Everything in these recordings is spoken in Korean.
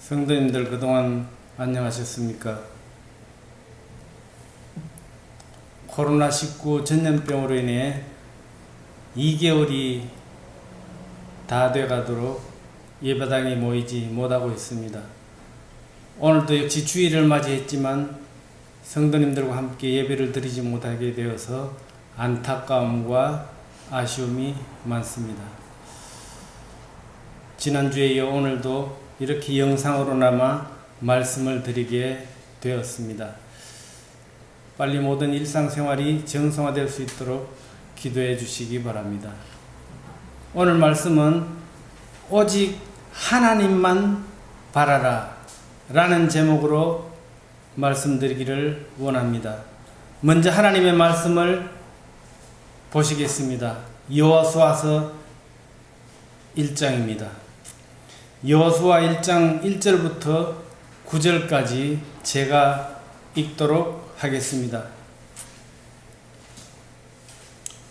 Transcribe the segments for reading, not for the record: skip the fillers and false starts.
성도님들 그동안 안녕하셨습니까? 코로나19 전염병으로 인해 2개월이 다 돼가도록 예배당에 모이지 못하고 있습니다. 오늘도 역시 주일을 맞이했지만 성도님들과 함께 예배를 드리지 못하게 되어서 안타까움과 아쉬움이 많습니다. 지난주에 이어 오늘도 이렇게 영상으로나마 말씀을 드리게 되었습니다. 빨리 모든 일상생활이 정상화될 수 있도록 기도해 주시기 바랍니다. 오늘 말씀은 오직 하나님만 바라라 라는 제목으로 말씀드리기를 원합니다. 먼저 하나님의 말씀을 보시겠습니다. 여호수아서 1장입니다. 여호수아 1장 1절부터 9절까지 제가 읽도록 하겠습니다.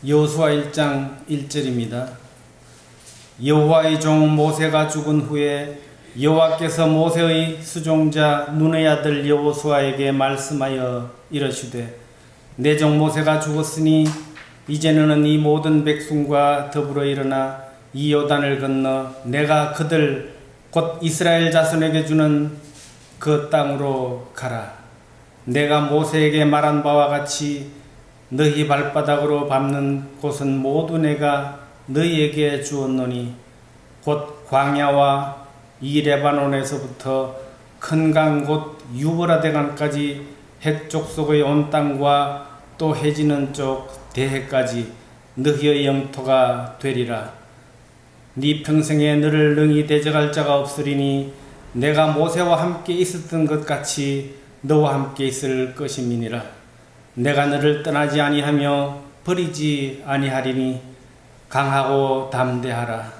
여호수아 1장 1절입니다. 여호와의 종 모세가 죽은 후에 여호와께서 모세의 수종자 눈의 아들 여호수아에게 말씀하여 이르시되 내 종 모세가 죽었으니 이제 너는 이 모든 백성과 더불어 일어나 이 요단을 건너 내가 그들 곧 이스라엘 자손에게 주는 그 땅으로 가라. 내가 모세에게 말한 바와 같이 너희 발바닥으로 밟는 곳은 모두 내가 너희에게 주었노니 곧 광야와 이 레바논에서부터 큰 강 곧 유브라데강까지 해쪽 속의 온 땅과 또 해지는 쪽 대해까지 너희의 영토가 되리라. 네 평생에 너를 능히 대적할 자가 없으리니 내가 모세와 함께 있었던 것 같이 너와 함께 있을 것임이니라. 내가 너를 떠나지 아니하며 버리지 아니하리니 강하고 담대하라.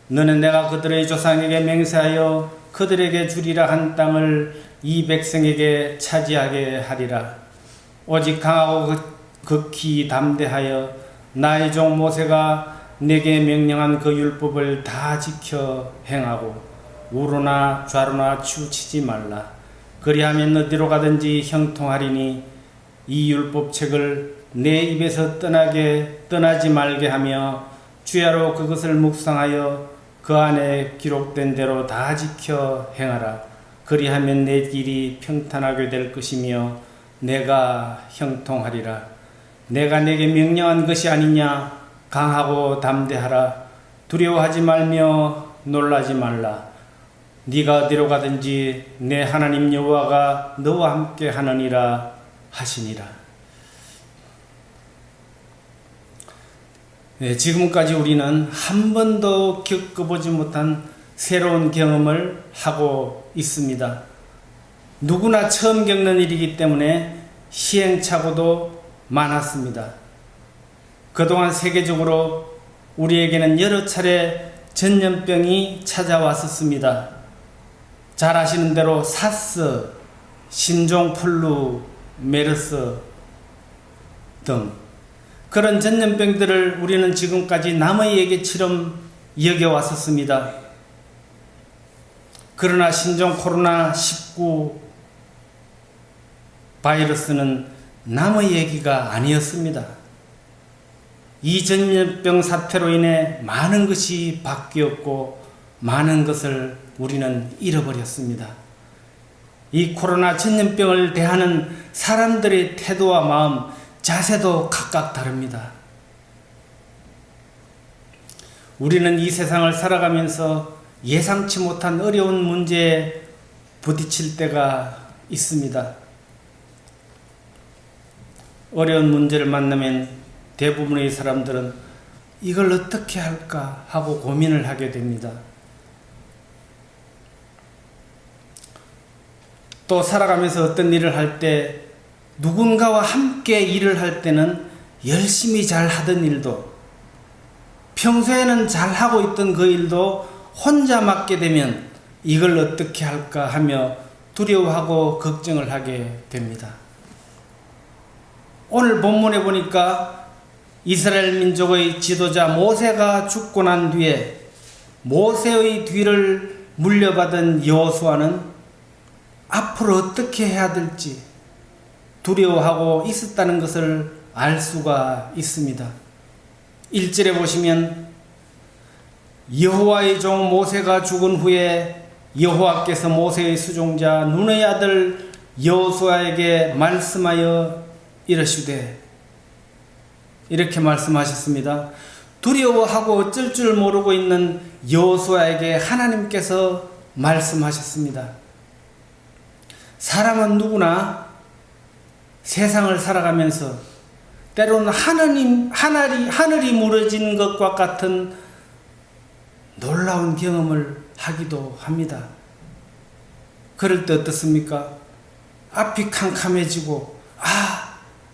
너는 내가 그들의 조상에게 맹세하여 그들에게 주리라 한 땅을 이 백성에게 차지하게 하리라. 오직 강하고 극히 담대하여 나의 종 모세가 내게 명령한 그 율법을 다 지켜 행하고 우로나 좌로나 치우치지 말라. 그리하면 어디로 가든지 형통하리니 이 율법책을 내 입에서 떠나지 말게 하며 주야로 그것을 묵상하여 그 안에 기록된 대로 다 지켜 행하라. 그리하면 내 길이 평탄하게 될 것이며 내가 형통하리라. 내가 내게 명령한 것이 아니냐. 강하고 담대하라. 두려워하지 말며 놀라지 말라. 네가 어디로 가든지 내 하나님 여호와가 너와 함께 하느니라 하시니라. 네, 지금까지 우리는 한 번도 겪어보지 못한 새로운 경험을 하고 있습니다. 누구나 처음 겪는 일이기 때문에 시행착오도 많았습니다. 그동안 세계적으로 우리에게는 여러 차례 전염병이 찾아왔었습니다. 잘 아시는 대로 사스, 신종플루, 메르스 등 그런 전염병들을 우리는 지금까지 남의 얘기처럼 여겨왔었습니다. 그러나 신종 코로나19 바이러스는 남의 얘기가 아니었습니다. 이 전염병 사태로 인해 많은 것이 바뀌었고 많은 것을 우리는 잃어버렸습니다. 이 코로나 전염병을 대하는 사람들의 태도와 마음, 자세도 각각 다릅니다. 우리는 이 세상을 살아가면서 예상치 못한 어려운 문제에 부딪힐 때가 있습니다. 어려운 문제를 만나면 대부분의 사람들은 이걸 어떻게 할까 하고 고민을 하게 됩니다. 또 살아가면서 어떤 일을 할 때 누군가와 함께 일을 할 때는 열심히 잘 하던 일도 평소에는 잘 하고 있던 그 일도 혼자 맡게 되면 이걸 어떻게 할까 하며 두려워하고 걱정을 하게 됩니다. 오늘 본문에 보니까 이스라엘 민족의 지도자 모세가 죽고 난 뒤에 모세의 뒤를 물려받은 여호수아는 앞으로 어떻게 해야 될지 두려워하고 있었다는 것을 알 수가 있습니다. 1절에 보시면 여호와의 종 모세가 죽은 후에 여호와께서 모세의 수종자 눈의 아들 여호수아에게 말씀하여 이르시되, 이렇게 말씀하셨습니다. 두려워하고 어쩔 줄 모르고 있는 여호수아에게 하나님께서 말씀하셨습니다. 사람은 누구나 세상을 살아가면서 때로는 하늘이 무너진 것과 같은 놀라운 경험을 하기도 합니다. 그럴 때 어떻습니까? 앞이 캄캄해지고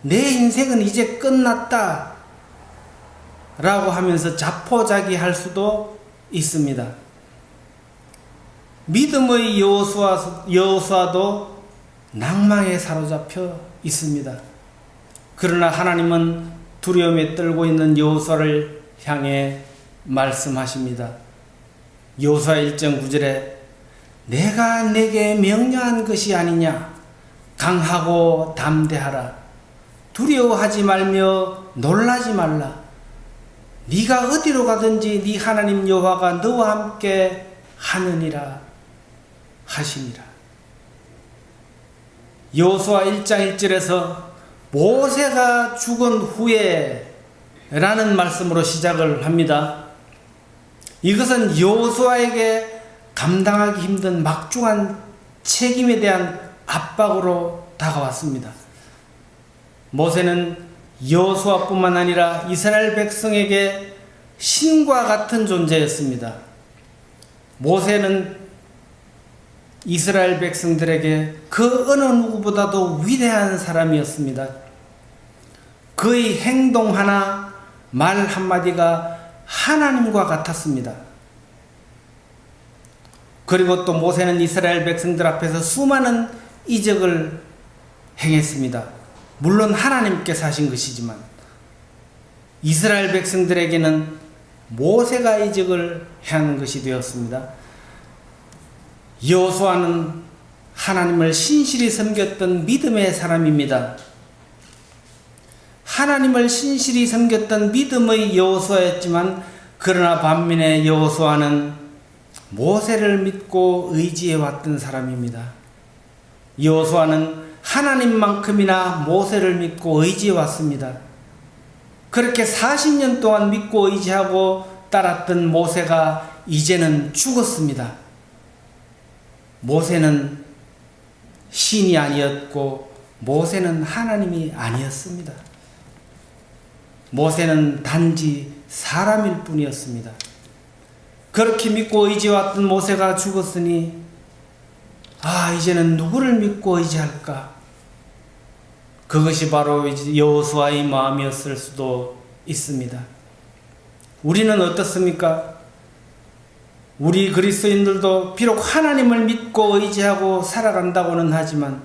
내 인생은 이제 끝났다 라고 하면서 자포자기할 수도 있습니다. 믿음의 여호수아도 낭망에 사로잡혀 있습니다. 그러나 하나님은 두려움에 떨고 있는 여호수아를 향해 말씀하십니다. 여호수아 1장 9절에 내가 내게 명령한 것이 아니냐, 강하고 담대하라, 두려워하지 말며 놀라지 말라, 네가 어디로 가든지 네 하나님 여호와가 너와 함께 하느니라 하시니라. 여호수아 1장 1절에서 모세가 죽은 후에 라는 말씀으로 시작을 합니다. 이것은 여호수아에게 감당하기 힘든 막중한 책임에 대한 압박으로 다가왔습니다. 모세는 여호수아뿐만 아니라 이스라엘 백성에게 신과 같은 존재였습니다. 모세는 이스라엘 백성들에게 그 어느 누구보다도 위대한 사람이었습니다. 그의 행동 하나, 말 한마디가 하나님과 같았습니다. 그리고 또 모세는 이스라엘 백성들 앞에서 수많은 이적을 행했습니다. 물론 하나님께서 하신 것이지만 이스라엘 백성들에게는 모세가 이적을 행하는 것이 되었습니다. 여호수아는 하나님을 신실히 섬겼던 믿음의 사람입니다. 하나님을 신실히 섬겼던 믿음의 여호수아였지만, 그러나 반면에 여호수아는 모세를 믿고 의지해 왔던 사람입니다. 여호수아는 하나님만큼이나 모세를 믿고 의지해 왔습니다. 그렇게 40년 동안 믿고 의지하고 따랐던 모세가 이제는 죽었습니다. 모세는 신이 아니었고 모세는 하나님이 아니었습니다. 모세는 단지 사람일 뿐이었습니다. 그렇게 믿고 의지해왔던 모세가 죽었으니 이제는 누구를 믿고 의지할까? 그것이 바로 여호수아의 마음이었을 수도 있습니다. 우리는 어떻습니까? 우리 그리스도인들도 비록 하나님을 믿고 의지하고 살아간다고는 하지만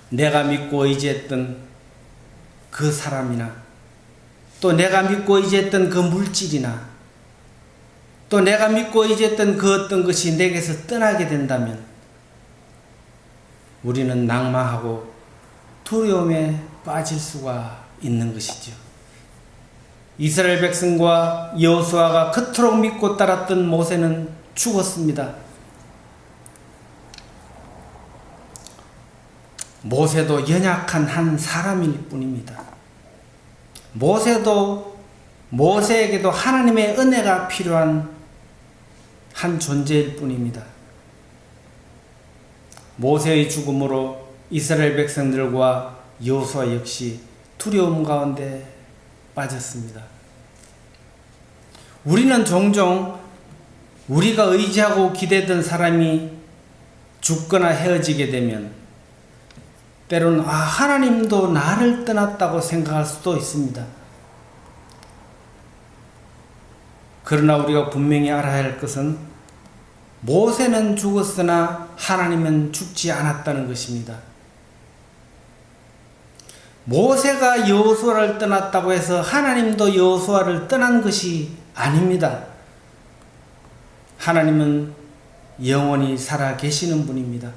내가 믿고 의지했던 그 사람이나 또 내가 믿고 의지했던 그 물질이나 또 내가 믿고 의지했던 그 어떤 것이 내게서 떠나게 된다면 우리는 낭망하고 두려움에 빠질 수가 있는 것이죠. 이스라엘 백성과 여호수아가 그토록 믿고 따랐던 모세는 죽었습니다. 모세도 연약한 한 사람일 뿐입니다. 모세에게도 하나님의 은혜가 필요한 한 존재일 뿐입니다. 모세의 죽음으로 이스라엘 백성들과 여호수아 역시 두려움 가운데 빠졌습니다. 우리는 종종 우리가 의지하고 기대던 사람이 죽거나 헤어지게 되면 때로는 하나님도 나를 떠났다고 생각할 수도 있습니다. 그러나 우리가 분명히 알아야 할 것은 모세는 죽었으나 하나님은 죽지 않았다는 것입니다. 모세가 여호수아를 떠났다고 해서 하나님도 여호수아를 떠난 것이 아닙니다. 하나님은 영원히 살아 계시는 분입니다.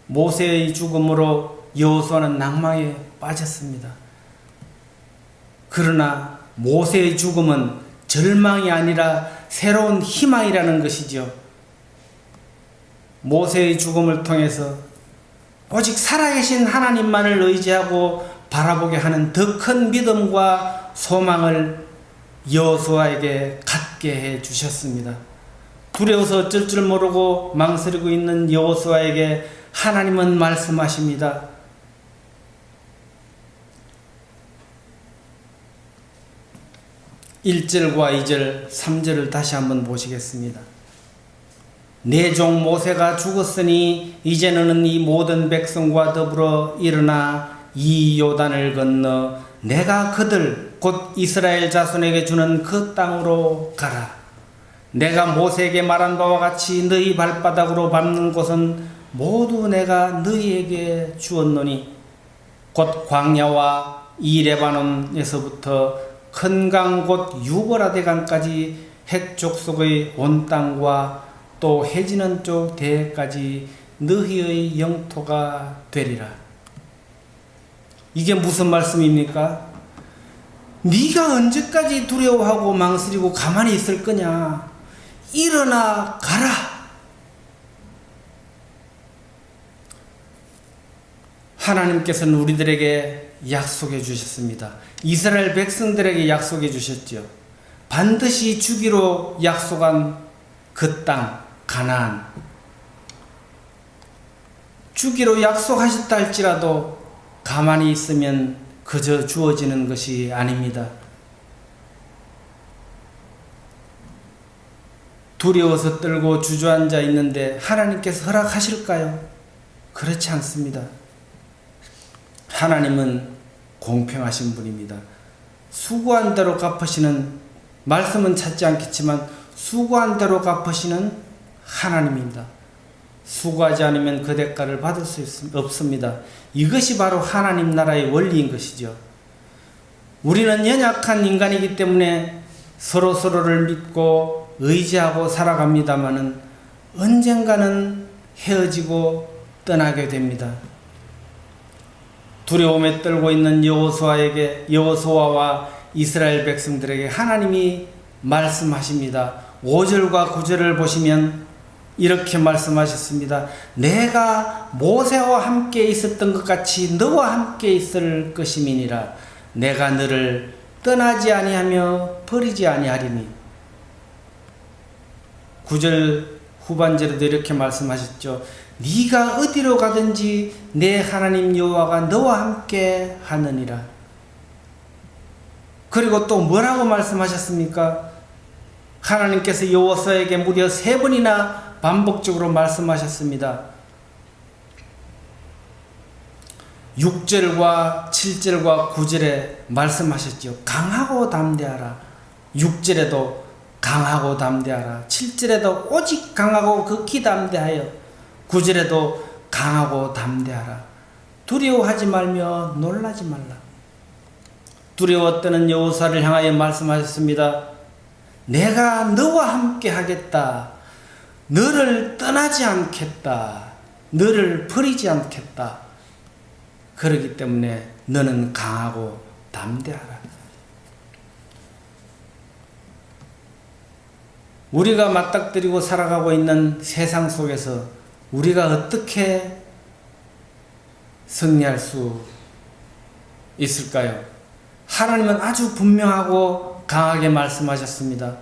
모세의 죽음으로 여호수아는 낭망에 빠졌습니다. 그러나 모세의 죽음은 절망이 아니라 새로운 희망이라는 것이죠. 모세의 죽음을 통해서 오직 살아계신 하나님만을 의지하고 바라보게 하는 더 큰 믿음과 소망을 여호수아에게 갖게 해 주셨습니다. 두려워서 어쩔 줄 모르고 망설이고 있는 여호수아에게 하나님은 말씀하십니다. 1절과 2절, 3절을 다시 한번 보시겠습니다. 내 종 모세가 죽었으니 이제 너는 이 모든 백성과 더불어 일어나 이 요단을 건너 내가 그들 곧 이스라엘 자손에게 주는 그 땅으로 가라. 내가 모세에게 말한 바와 같이 너희 발바닥으로 밟는 곳은 모두 내가 너희에게 주었노니 곧 광야와 이 레바논에서부터 큰 강 곧 유보라데 강까지 해쪽 속의 온 땅과 또 해지는 쪽 대해까지 너희의 영토가 되리라. 이게 무슨 말씀입니까? 네가 언제까지 두려워하고 망설이고 가만히 있을 거냐? 일어나 가라. 하나님께서는 우리들에게 약속해 주셨습니다. 이스라엘 백성들에게 약속해 주셨죠. 반드시 주기로 약속한 그 땅, 가나안. 주기로 약속하셨다 할지라도 가만히 있으면 그저 주어지는 것이 아닙니다. 두려워서 떨고 주저앉아 있는데 하나님께서 허락하실까요? 그렇지 않습니다. 하나님은 공평하신 분입니다. 수고한 대로 갚으시는, 말씀은 찾지 않겠지만 수고한 대로 갚으시는 하나님입니다. 수고하지 않으면 그 대가를 받을 수 없습니다. 이것이 바로 하나님 나라의 원리인 것이죠. 우리는 연약한 인간이기 때문에 서로서로를 믿고 의지하고 살아갑니다마는 언젠가는 헤어지고 떠나게 됩니다. 두려움에 떨고 있는 여호수아와 이스라엘 백성들에게 하나님이 말씀하십니다. 5절과 9절을 보시면 이렇게 말씀하셨습니다. 내가 모세와 함께 있었던 것 같이 너와 함께 있을 것임이니라. 내가 너를 떠나지 아니하며 버리지 아니하리니. 9절 후반절에도 이렇게 말씀하셨죠. 네가 어디로 가든지 내 하나님 여호와가 너와 함께 하느니라. 그리고 또 뭐라고 말씀하셨습니까? 하나님께서 여호수아에게 무려 3번이나 반복적으로 말씀하셨습니다. 6절과 7절과 9절에 말씀하셨죠. 강하고 담대하라. 6절에도 강하고 담대하라. 7절에도 오직 강하고 극히 담대하여 9절에도 강하고 담대하라. 두려워하지 말며 놀라지 말라. 두려워 떠는 여호수아를 향하여 말씀하셨습니다. 내가 너와 함께 하겠다. 너를 떠나지 않겠다. 너를 버리지 않겠다. 그렇기 때문에 너는 강하고 담대하라. 우리가 맞닥뜨리고 살아가고 있는 세상 속에서 우리가 어떻게 승리할 수 있을까요? 하나님은 아주 분명하고 강하게 말씀하셨습니다.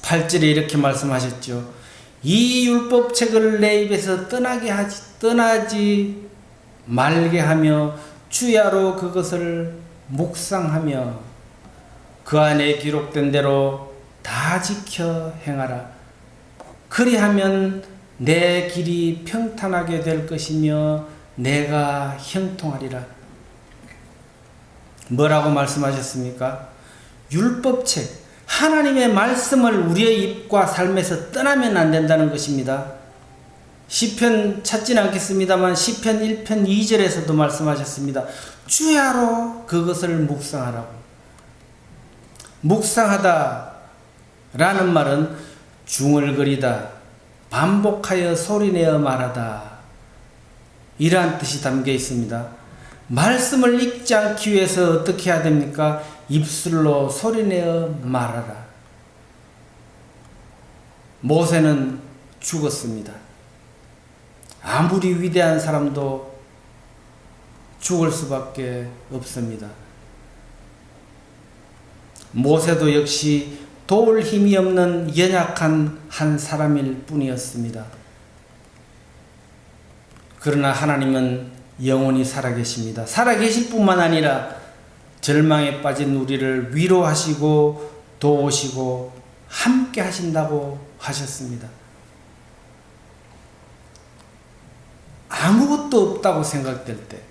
8절에 이렇게 말씀하셨죠. 이 율법책을 내 입에서 떠나지 말게 하며 주야로 그것을 묵상하며 그 안에 기록된 대로 다 지켜 행하라. 그리하면 내 길이 평탄하게 될 것이며 내가 형통하리라. 뭐라고 말씀하셨습니까? 율법책, 하나님의 말씀을 우리의 입과 삶에서 떠나면 안 된다는 것입니다. 시편 찾지는 않겠습니다만 시편 1편 2절에서도 말씀하셨습니다. 주야로 그것을 묵상하라고. 묵상하다 라는 말은 중얼거리다, 반복하여 소리내어 말하다 이러한 뜻이 담겨 있습니다. 말씀을 읽지 않기 위해서 어떻게 해야 됩니까? 입술로 소리내어 말하라. 모세는 죽었습니다. 아무리 위대한 사람도 죽을 수밖에 없습니다. 모세도 역시 도울 힘이 없는 연약한 한 사람일 뿐이었습니다. 그러나 하나님은 영원히 살아계십니다. 살아계실 뿐만 아니라 절망에 빠진 우리를 위로하시고 도우시고 함께 하신다고 하셨습니다. 아무것도 없다고 생각될 때,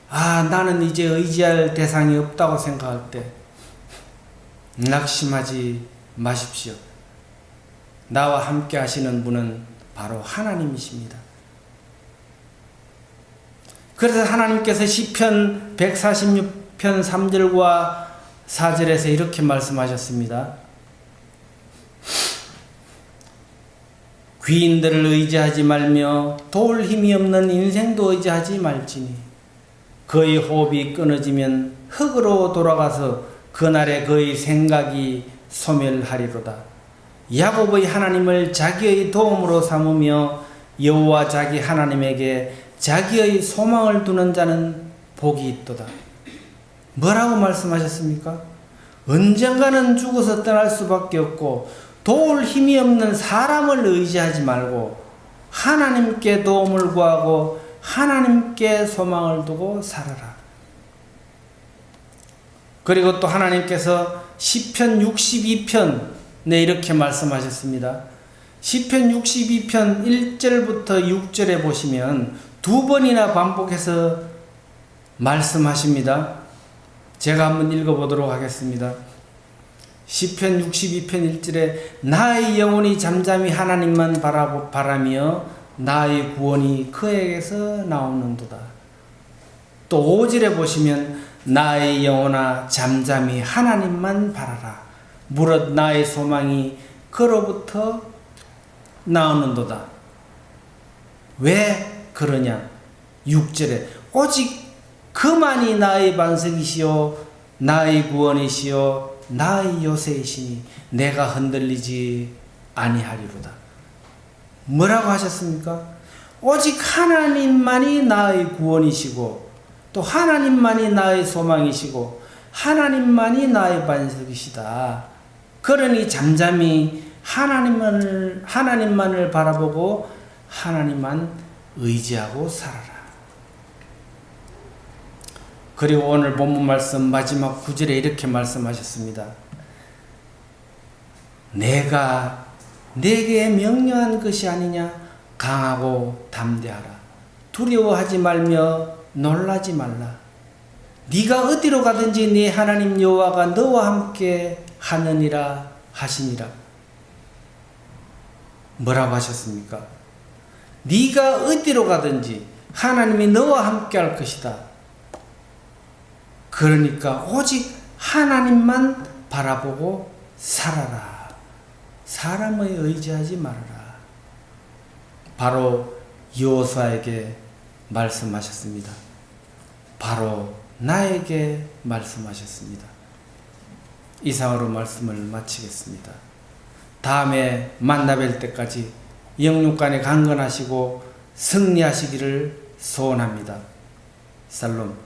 나는 이제 의지할 대상이 없다고 생각할 때 낙심하지 마십시오. 나와 함께 하시는 분은 바로 하나님이십니다. 그래서 하나님께서 시편 146편 3절과 4절에서 이렇게 말씀하셨습니다. 귀인들을 의지하지 말며 도울 힘이 없는 인생도 의지하지 말지니 그의 호흡이 끊어지면 흙으로 돌아가서 그날에 그의 생각이 소멸하리로다. 야곱의 하나님을 자기의 도움으로 삼으며 여호와 자기 하나님에게 자기의 소망을 두는 자는 복이 있도다. 뭐라고 말씀하셨습니까? 언젠가는 죽어서 떠날 수밖에 없고 도울 힘이 없는 사람을 의지하지 말고 하나님께 도움을 구하고 하나님께 소망을 두고 살아라. 그리고 또 하나님께서 시편 62편에 이렇게 말씀하셨습니다. 시편 62편 1절부터 6절에 보시면 두 번이나 반복해서 말씀하십니다. 제가 한번 읽어보도록 하겠습니다. 시편 62편 1절에 나의 영혼이 잠잠히 하나님만 바라며 나의 구원이 그에게서 나오는도다. 또 5절에 보시면 나의 영혼아 잠잠히 하나님만 바라라. 무릇 나의 소망이 그로부터 나오는도다. 왜 그러냐? 6절에 오직 그만이 나의 반석이시요 나의 구원이시요 나의 요새이시니 내가 흔들리지 아니하리로다. 뭐라고 하셨습니까? 오직 하나님만이 나의 구원이시고 또 하나님만이 나의 소망이시고 하나님만이 나의 반석이시다. 그러니 잠잠히 하나님만을 바라보고 하나님만 의지하고 살아라. 그리고 오늘 본문 말씀 마지막 9절에 이렇게 말씀하셨습니다. 내가 내게 명령한 것이 아니냐? 강하고 담대하라. 두려워하지 말며 놀라지 말라. 네가 어디로 가든지 네 하나님 여호와가 너와 함께 하느니라 하시니라. 뭐라고 하셨습니까? 네가 어디로 가든지 하나님이 너와 함께 할 것이다. 그러니까 오직 하나님만 바라보고 살아라. 사람의 의지하지 말아라. 바로 여호수아에게 말씀하셨습니다. 바로 나에게 말씀하셨습니다. 이상으로 말씀을 마치겠습니다. 다음에 만나뵐 때까지 영육간에 강건하시고 승리하시기를 소원합니다. 살롬.